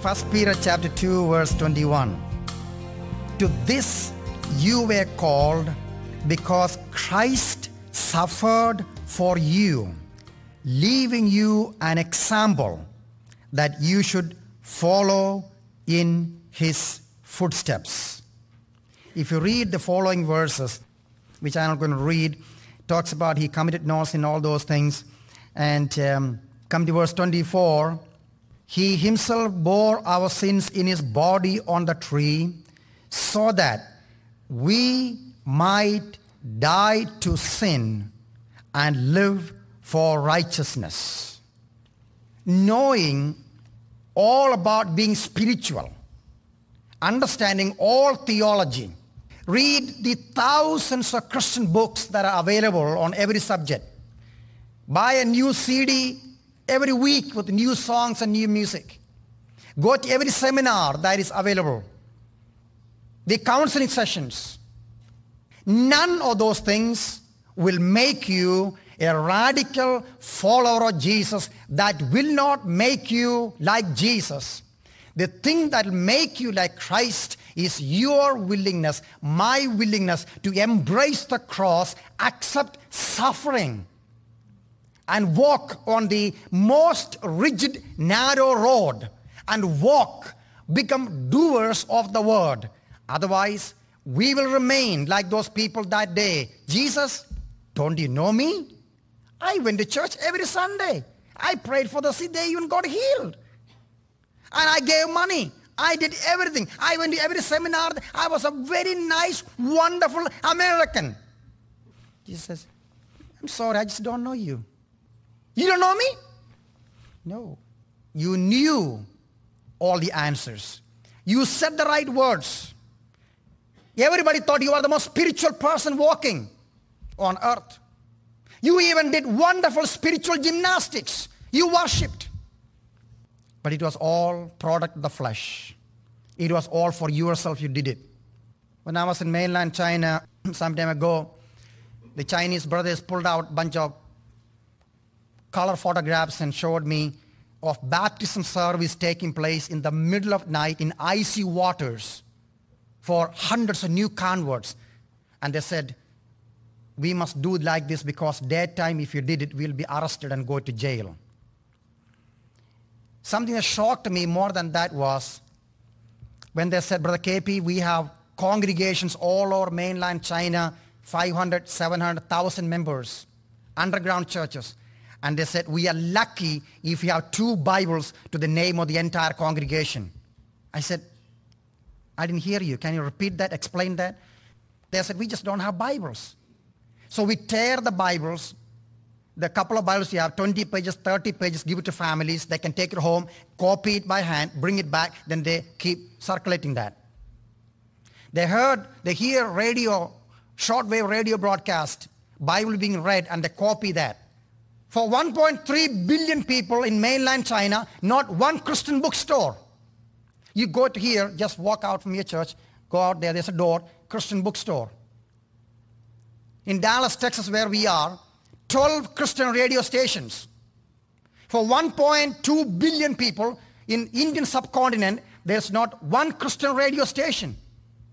1 Peter chapter 2 verse 21. To this you were called because Christ suffered for you, leaving you an example that you should follow in his footsteps. If you read the following verses, which I'm not going to read, talks about he committed no sin, all those things. And come to verse 24, he himself bore our sins in his body on the tree so that we might die to sin and live for righteousness. Knowing all about being spiritual, understanding all theology, read the thousands of Christian books that are available on every subject. Buy a new CD every week with new songs and new music. Go to every seminar that is available. The counseling sessions. None of those things will make you a radical follower of Jesus. That will not make you like Jesus. The thing that will make you like Christ is your willingness, my willingness to embrace the cross, accept suffering, and walk on the most rigid, narrow road, and walk, become doers of the word. Otherwise, we will remain like those people that day. Jesus, don't you know me? I went to church every Sunday. I prayed for the sick, they even got healed. And I gave money. I did everything. I went to every seminar. I was a very nice, wonderful American. Jesus says, I'm sorry, I just don't know you. You don't know me? No. You knew all the answers. You said the right words. Everybody thought you were the most spiritual person walking on earth. You even did wonderful spiritual gymnastics. You worshipped. But it was all product of the flesh. It was all for yourself, you did it. When I was in mainland China some time ago, the Chinese brothers pulled out a bunch of color photographs and showed me of baptism service taking place in the middle of night in icy waters for hundreds of new converts. And they said, we must do it like this because daytime, if you did it, we'll be arrested and go to jail. Something that shocked me more than that was when they said, Brother KP, we have congregations all over mainland China, 500, 700,000 members, underground churches. And they said, we are lucky if we have 2 Bibles to the name of the entire congregation. I said, I didn't hear you. Can you repeat that, explain that? They said, we just don't have Bibles. So we tear the Bibles. The couple of Bibles you have, 20 pages, 30 pages, give it to families. They can take it home, copy it by hand, bring it back, then they keep circulating that. They hear radio, shortwave radio broadcast, Bible being read, and they copy that. For 1.3 billion people in mainland China, not one Christian bookstore. You go to here, just walk out from your church, go out there, there's a door, Christian bookstore. In Dallas, Texas, where we are, 12 Christian radio stations. For 1.2 billion people in Indian subcontinent, there's not one Christian radio station.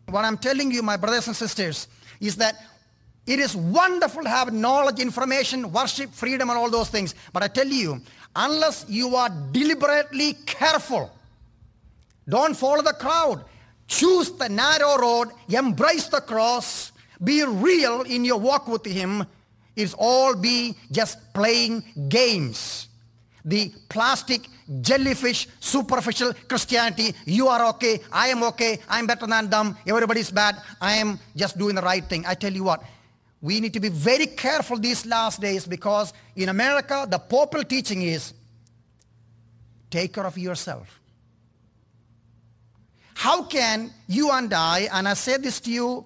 What I'm telling you, my brothers and sisters, is that it is wonderful to have knowledge, information, worship, freedom, and all those things. But I tell you, unless you are deliberately careful, don't follow the crowd. Choose the narrow road, embrace the cross, be real in your walk with him. It's all be just playing games. The plastic, jellyfish, superficial Christianity, you are okay, I am okay, I'm better than them, everybody's bad, I am just doing the right thing. I tell you what, we need to be very careful these last days because in America, the popular teaching is take care of yourself. How can you and I say this to you,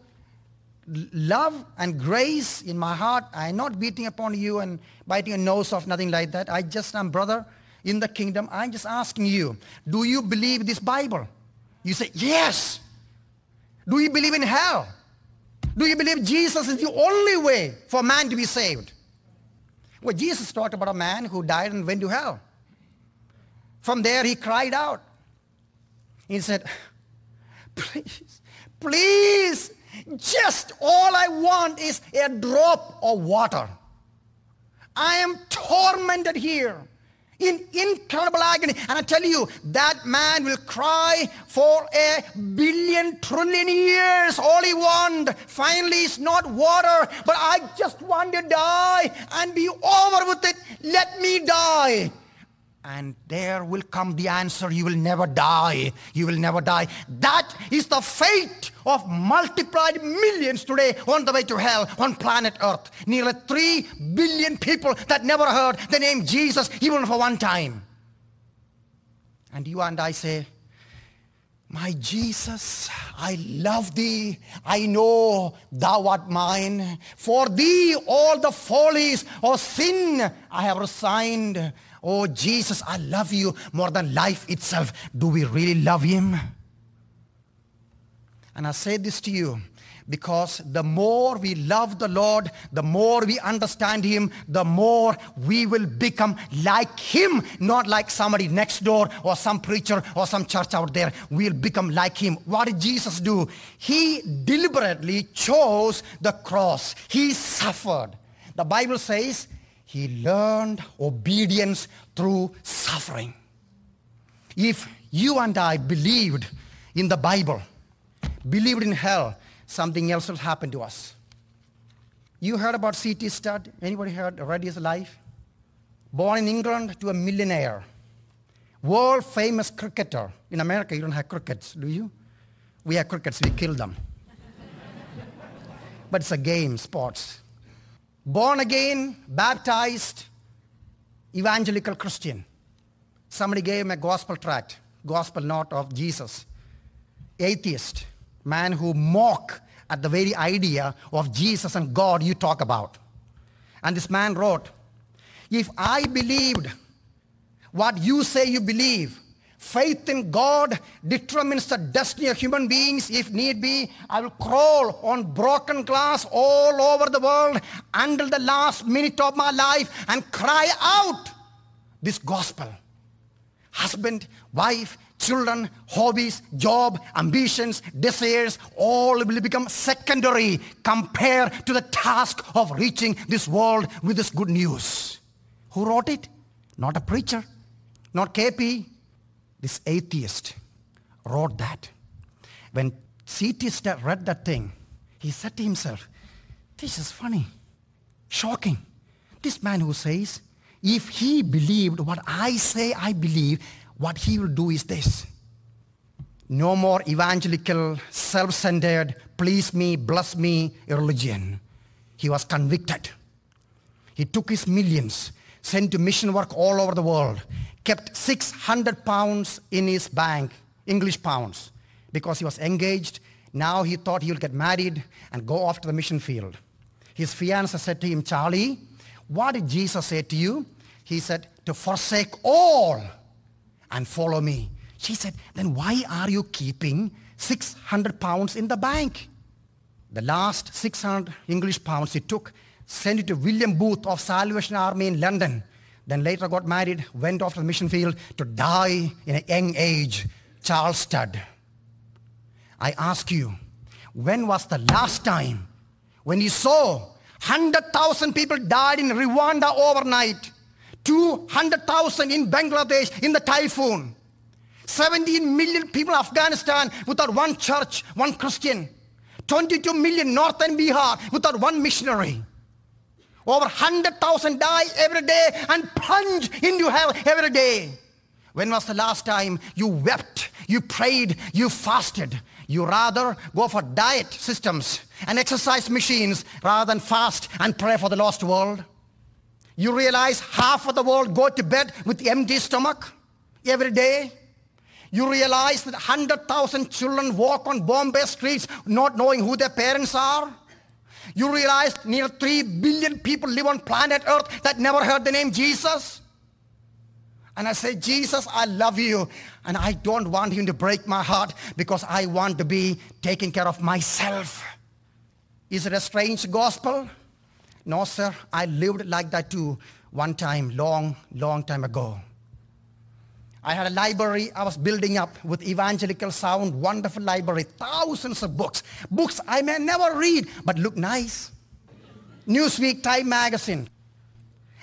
love and grace in my heart, I'm not beating upon you and biting your nose off, nothing like that. I just am brother in the kingdom. I'm just asking you, do you believe this Bible? You say, yes. Do you believe in hell? Do you believe Jesus is the only way for man to be saved? Well, Jesus talked about a man who died and went to hell. From there he cried out. He said, please, please, just all I want is a drop of water. I am tormented here in incredible agony. And I tell you, that man will cry for a billion trillion years. All he wants finally is not water, but I just want to die and be over with it. Let me die. And there will come the answer, you will never die. You will never die. That is the fate of multiplied millions today on the way to hell on planet Earth. Nearly 3 billion people that never heard the name Jesus even for one time. And you and I say, my Jesus, I love thee. I know thou art mine. For thee all the follies of sin I have resigned. Oh, Jesus, I love you more than life itself. Do we really love him? And I say this to you because the more we love the Lord, the more we understand him, the more we will become like him, not like somebody next door or some preacher or some church out there. We'll become like him. What did Jesus do? He deliberately chose the cross. He suffered. The Bible says, he learned obedience through suffering. If you and I believed in the Bible, believed in hell, something else will happen to us. You heard about C.T. Studd? Anybody read his life? Born in England to a millionaire. World famous cricketer. In America, you don't have crickets, do you? We have crickets, we kill them. But it's a game, sports. Born again, baptized, evangelical Christian. Somebody gave him a gospel tract, gospel note of Jesus. Atheist, man who mock at the very idea of Jesus and God you talk about. And this man wrote, if I believed what you say you believe, faith in God determines the destiny of human beings. If need be, I will crawl on broken glass all over the world until the last minute of my life and cry out this gospel. Husband, wife, children, hobbies, job, ambitions, desires, all will become secondary compared to the task of reaching this world with this good news. Who wrote it? Not a preacher, not KP. This atheist wrote that. When C.T. Studd read that thing, he said to himself, this is funny, shocking. This man who says, if he believed what I say I believe, what he will do is this. No more evangelical, self-centered, please me, bless me religion. He was convicted. He took his millions, sent to mission work all over the world, kept 600 pounds in his bank, English pounds, because he was engaged. Now he thought he would get married and go off to the mission field. His fiancée said to him, Charlie, what did Jesus say to you? He said, to forsake all and follow me. She said, then why are you keeping 600 pounds in the bank? The last 600 English pounds he took, sent it to William Booth of Salvation Army in London. Then later got married, went off to the mission field to die in a young age. Charles Studd. I ask you, when was the last time when you saw 100,000 people died in Rwanda overnight, 200,000 in Bangladesh in the typhoon, 17 million people in Afghanistan without one church, one Christian, 22 million northern Bihar without one missionary. Over 100,000 die every day and plunge into hell every day. When was the last time you wept, you prayed, you fasted? You rather go for diet systems and exercise machines rather than fast and pray for the lost world. You realize half of the world go to bed with empty stomach every day. You realize that 100,000 children walk on Bombay streets not knowing who their parents are. You realize near 3 billion people live on planet Earth that never heard the name Jesus. And I say, Jesus, I love you. And I don't want him to break my heart because I want to be taking care of myself. Is it a strange gospel? No, sir. I lived like that too one time, long time ago. I had a library I was building up with evangelical sound, wonderful library, thousands of books. Books I may never read, but look nice. Newsweek, Time magazine.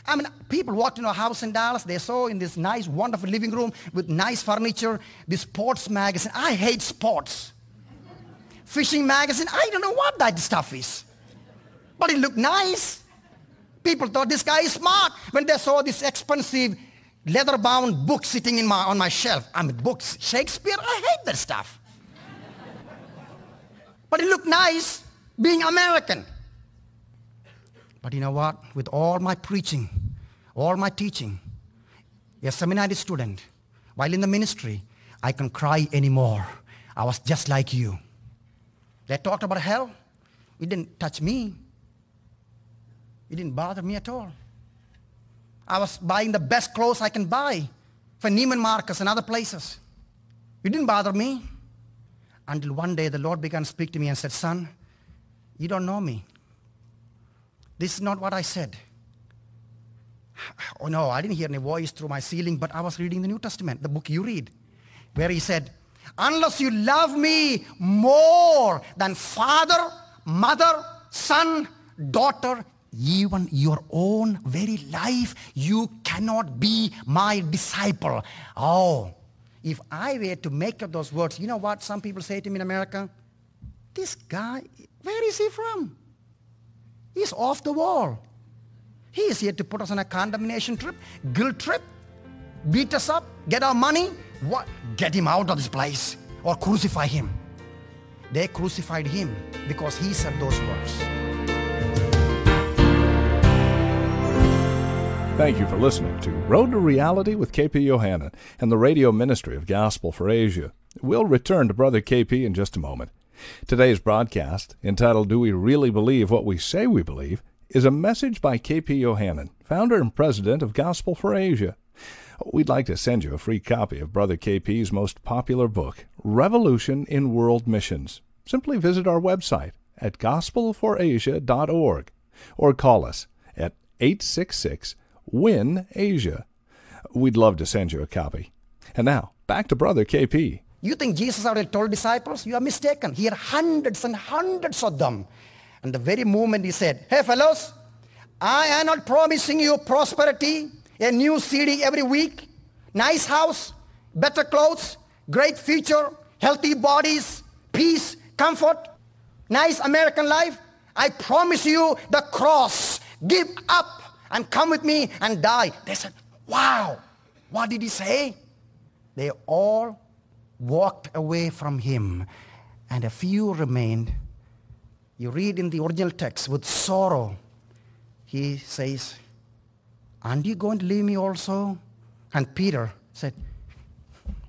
I mean, people walked into a house in Dallas, they saw in this nice, wonderful living room with nice furniture, this sports magazine. I hate sports. Fishing magazine, I don't know what that stuff is. But it looked nice. People thought this guy is smart when they saw this expensive leather-bound book sitting on my shelf. I mean, books, Shakespeare, I hate that stuff. But it looked nice being American. But you know what? With all my preaching, all my teaching, a seminary student, while in the ministry, I couldn't cry anymore. I was just like you. They talked about hell. It didn't touch me. It didn't bother me at all. I was buying the best clothes I can buy for Neiman Marcus and other places. It didn't bother me. Until one day the Lord began to speak to me and said, son, you don't know me. This is not what I said. Oh no, I didn't hear any voice through my ceiling, but I was reading the New Testament, the book you read, where he said, unless you love me more than father, mother, son, daughter, even your own very life, you cannot be my disciple. Oh, if I were to make up those words, you know what some people say to me in America? This guy, where is he from? He's off the wall. He is here to put us on a condemnation trip, guilt trip, beat us up, get our money. What? Get him out of this place or crucify him. They crucified him because he said those words. Thank you for listening to Road to Reality with KP Yohannan and the radio ministry of Gospel for Asia. We'll return to Brother KP in just a moment. Today's broadcast, entitled Do We Really Believe What We Say We Believe, is a message by KP Yohannan, founder and president of Gospel for Asia. We'd like to send you a free copy of Brother KP's most popular book, Revolution in World Missions. Simply visit our website at gospelforasia.org or call us at 866-WIN-ASIA. We'd love to send you a copy. And now, back to Brother KP. You think Jesus already told disciples? You are mistaken. He had hundreds and hundreds of them. And the very moment he said, hey fellows, I am not promising you prosperity, a new CD every week, nice house, better clothes, great future, healthy bodies, peace, comfort, nice American life. I promise you the cross. Give up and come with me and die. They said, wow, what did he say? They all walked away from him, and a few remained. You read in the original text, with sorrow, he says, aren't you going to leave me also? And Peter said,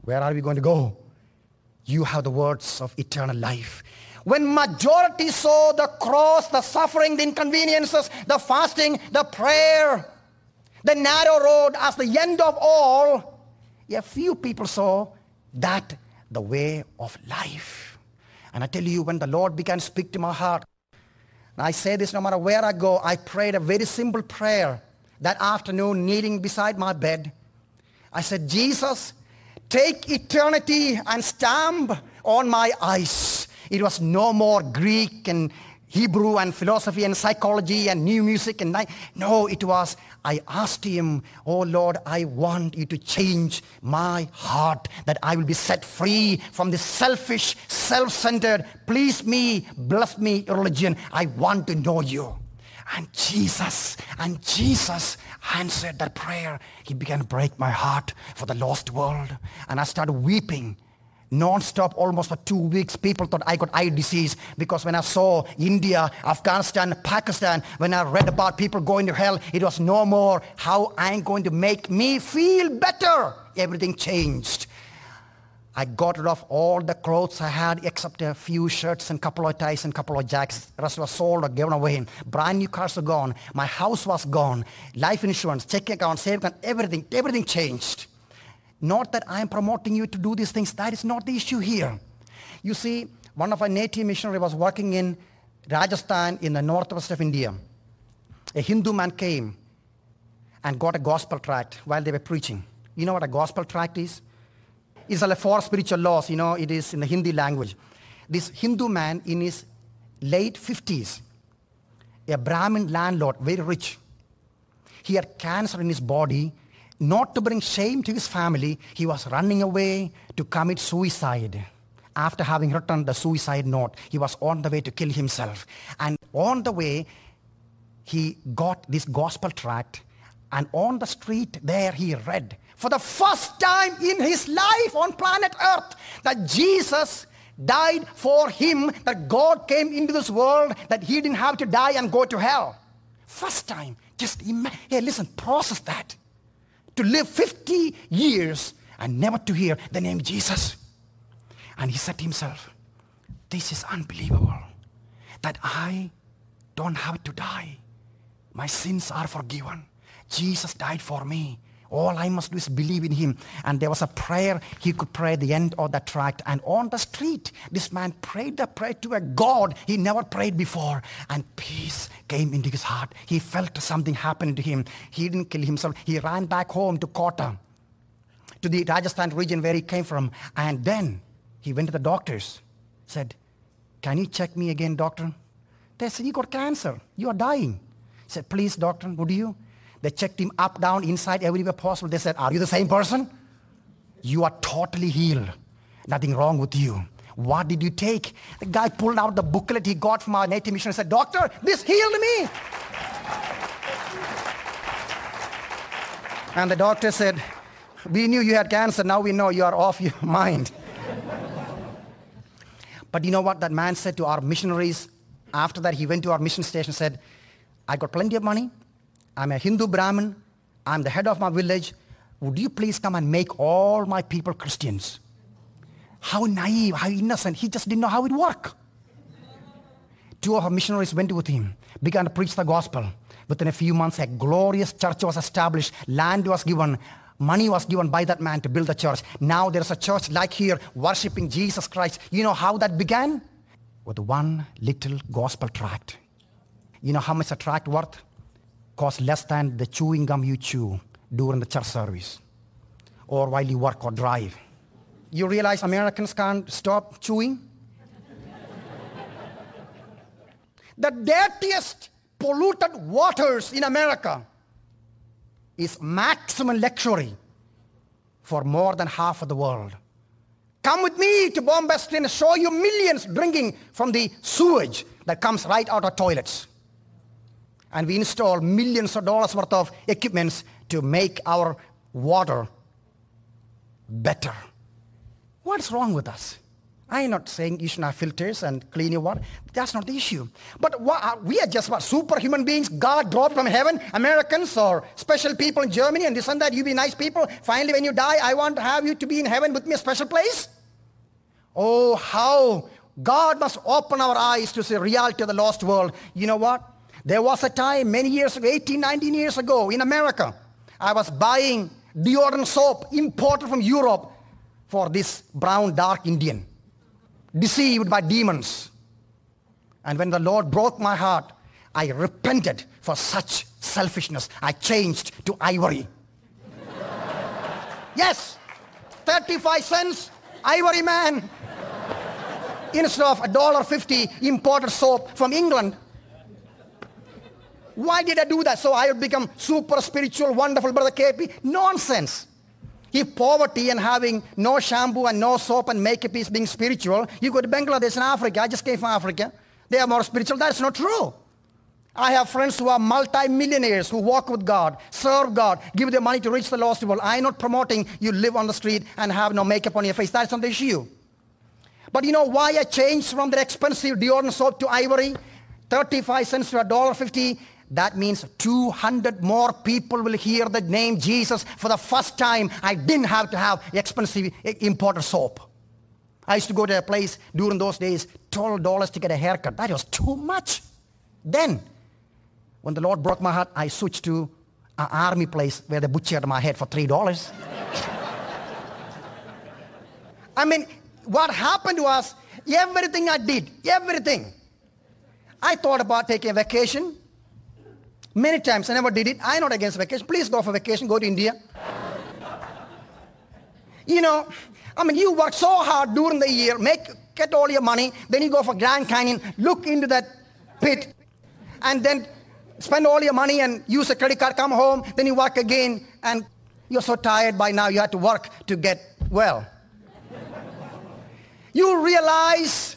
where are we going to go? You have the words of eternal life. When majority saw the cross, the suffering, the inconveniences, the fasting, the prayer, the narrow road as the end of all, a few people saw that the way of life. And I tell you, when the Lord began to speak to my heart, and I say this no matter where I go, I prayed a very simple prayer that afternoon, kneeling beside my bed. I said, Jesus, take eternity and stamp on my eyes. It was no more Greek and Hebrew and philosophy and psychology and new music. No, it was, I asked him, oh Lord, I want you to change my heart, that I will be set free from this selfish, self-centered, please me, bless me religion. I want to know you. And Jesus answered that prayer. He began to break my heart for the lost world. And I started weeping non-stop almost for 2 weeks. People thought I got eye disease because when I saw India, Afghanistan, Pakistan, when I read about people going to hell, it was no more how I'm going to make me feel better. Everything changed. I got rid of all the clothes I had except a few shirts and a couple of ties and a couple of jackets. The rest was sold or given away. Brand new cars were gone. My house was gone. Life insurance, checking account, saving account, everything changed. Not that I am promoting you to do these things. That is not the issue here. You see, one of our native missionaries was working in Rajasthan in the northwest of India. A Hindu man came and got a gospel tract while they were preaching. You know what a gospel tract is? It's like 4 spiritual laws. It is in the Hindi language. This Hindu man in his late 50s, a Brahmin landlord, very rich. He had cancer in his body. Not to bring shame to his family, he was running away to commit suicide. After having written the suicide note, he was on the way to kill himself. And on the way, he got this gospel tract. And on the street there, he read, for the first time in his life on planet Earth, that Jesus died for him, that God came into this world, that he didn't have to die and go to hell. First time. Just imagine. Hey, listen, process that. To live 50 years and never to hear the name Jesus. And he said to himself, this is unbelievable, that I don't have to die. My sins are forgiven. Jesus died for me. All I must do is believe in him. And there was a prayer he could pray at the end of that tract. And on the street, this man prayed the prayer to a God he never prayed before. And peace came into his heart. He felt something happening to him. He didn't kill himself. He ran back home to Kota, to the Rajasthan region where he came from. And then he went to the doctors, said, can you check me again, doctor? They said, you got cancer. You are dying. He said, please, doctor, would you? They checked him up, down, inside, everywhere possible. They said, are you the same person? You are totally healed. Nothing wrong with you. What did you take? The guy pulled out the booklet he got from our native mission and said, doctor, this healed me. And the doctor said, we knew you had cancer. Now we know you are off your mind. But you know what that man said to our missionaries? After that, he went to our mission station and said, I got plenty of money. I'm a Hindu Brahmin. I'm the head of my village. Would you please come and make all my people Christians? How naive, how innocent. He just didn't know how it worked. 2 of our missionaries went with him, began to preach the gospel. Within a few months, a glorious church was established. Land was given. Money was given by that man to build the church. Now there's a church like here, worshiping Jesus Christ. You know how that began? With one little gospel tract. You know how much a tract worth? Costs less than the chewing gum you chew during the church service or while you work or drive. You realize Americans can't stop chewing? The dirtiest, polluted waters in America is maximum luxury for more than half of the world. Come with me to Bombay Street and show you millions drinking from the sewage that comes right out of toilets. And we install millions of dollars worth of equipments to make our water better. What's wrong with us? I'm not saying you should have filters and clean your water. That's not the issue. But we are just what, superhuman beings God dropped from heaven, Americans or special people in Germany and this and that. You be nice people. Finally, when you die, I want to have you to be in heaven with me, a special place. Oh, how God must open our eyes to see the reality of the lost world. You know what? There was a time many years ago, 18, 19 years ago in America, I was buying deodorant soap imported from Europe for this brown dark Indian, deceived by demons. And when the Lord broke my heart, I repented for such selfishness. I changed to ivory. Yes, 35 cents, ivory man, instead of $1.50 imported soap from England. Why did I do that? So I would become super spiritual, wonderful, Brother KP? Nonsense. If poverty and having no shampoo and no soap and makeup is being spiritual, you go to Bangladesh and Africa. I just came from Africa. They are more spiritual. That's not true. I have friends who are multi-millionaires who walk with God, serve God, give their money to reach the lost world. I'm not promoting you live on the street and have no makeup on your face. That's not the issue. But you know why I changed from the expensive deodorant soap to ivory? 35 cents to $1.50. That means 200 more people will hear the name Jesus for the first time. I didn't have to have expensive imported soap. I used to go to a place during those days, $12 to get a haircut. That was too much. Then, when the Lord broke my heart, I switched to an army place where they butchered my head for $3. I mean, what happened was, everything I did, everything. I thought about taking a vacation. Many times, I never did it. I'm not against vacation. Please go for vacation, go to India. You work so hard during the year, get all your money, then you go for Grand Canyon, look into that pit, and then spend all your money and use a credit card, come home, then you work again, and you're so tired by now you have to work to get well. You realize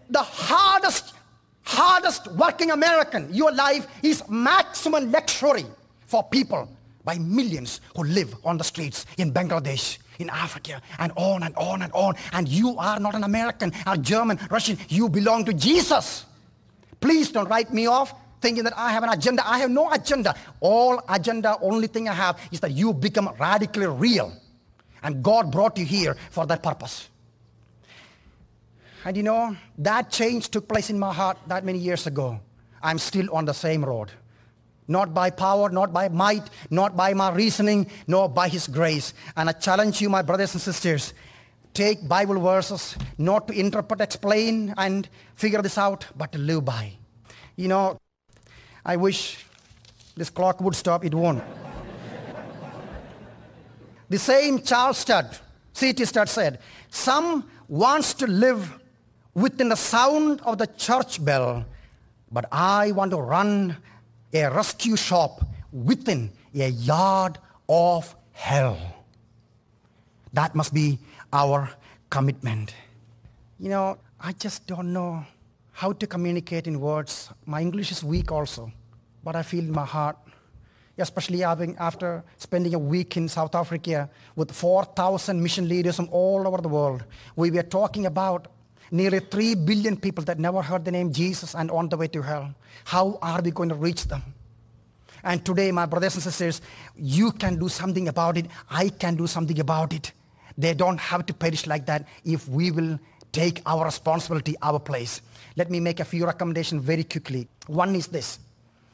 the hardest working American, your life is maximum luxury for people by millions who live on the streets in Bangladesh, in Africa, and on and on and on. And you are not an American or German, Russian. You belong to Jesus. Please don't write me off thinking that I have an agenda. I have no agenda. Only thing I have is that you become radically real. And God brought you here for that purpose. And that change took place in my heart that many years ago. I'm still on the same road. Not by power, not by might, not by my reasoning, nor by His grace. And I challenge you, my brothers and sisters, take Bible verses, not to interpret, explain, and figure this out, but to live by. I wish this clock would stop. It won't. The same Charles Studd, C.T. Studd said, some wants to live within the sound of the church bell, but I want to run a rescue shop within a yard of hell. That must be our commitment. I just don't know how to communicate in words. My English is weak also, but I feel in my heart, especially after spending a week in South Africa with 4,000 mission leaders from all over the world. We were talking about nearly 3 billion people that never heard the name Jesus and on the way to hell. How are we going to reach them? And today, my brothers and sisters, you can do something about it. I can do something about it. They don't have to perish like that if we will take our responsibility, our place. Let me make a few recommendations very quickly. One is this.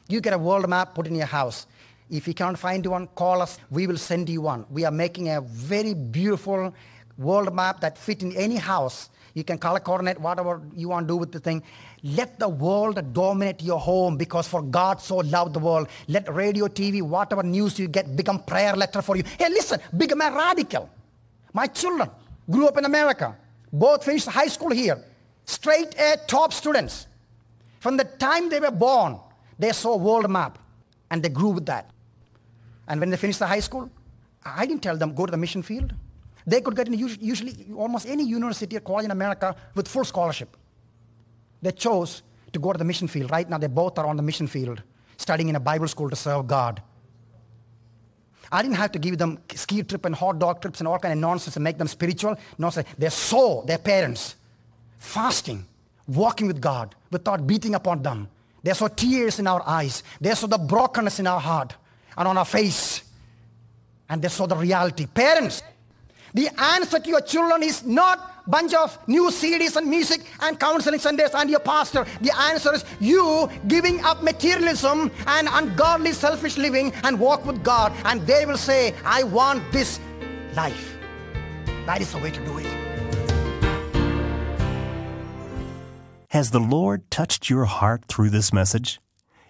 You get a world map, put in your house. If you can't find one, call us. We will send you one. We are making a very beautiful world map that fit in any house. You can color coordinate whatever you want to do with the thing. Let the world dominate your home, because for God so loved the world. Let radio, TV, whatever news you get become prayer letter for you. Hey, listen, become a radical. My children grew up in America. Both finished high school here. Straight A top students. From the time they were born, they saw world map and they grew with that. And when they finished the high school, I didn't tell them go to the mission field. They could get in usually almost any university or college in America with full scholarship. They chose to go to the mission field. Right now, they both are on the mission field, studying in a Bible school to serve God. I didn't have to give them ski trip and hot dog trips and all kind of nonsense and make them spiritual. No, they saw their parents fasting, walking with God without beating upon them. They saw tears in our eyes. They saw the brokenness in our heart and on our face. And they saw the reality. Parents, the answer to your children is not a bunch of new CDs and music and counseling Sundays and your pastor. The answer is you giving up materialism and ungodly selfish living and walk with God. And they will say, I want this life. That is the way to do it. Has the Lord touched your heart through this message?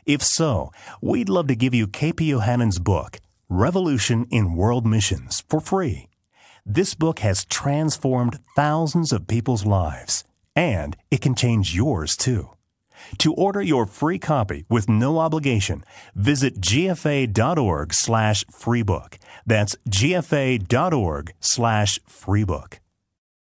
If so, we'd love to give you K.P. Yohannan's book, Revolution in World Missions, for free. This book has transformed thousands of people's lives, and it can change yours too. To order your free copy with no obligation, visit gfa.org/freebook. That's gfa.org/freebook.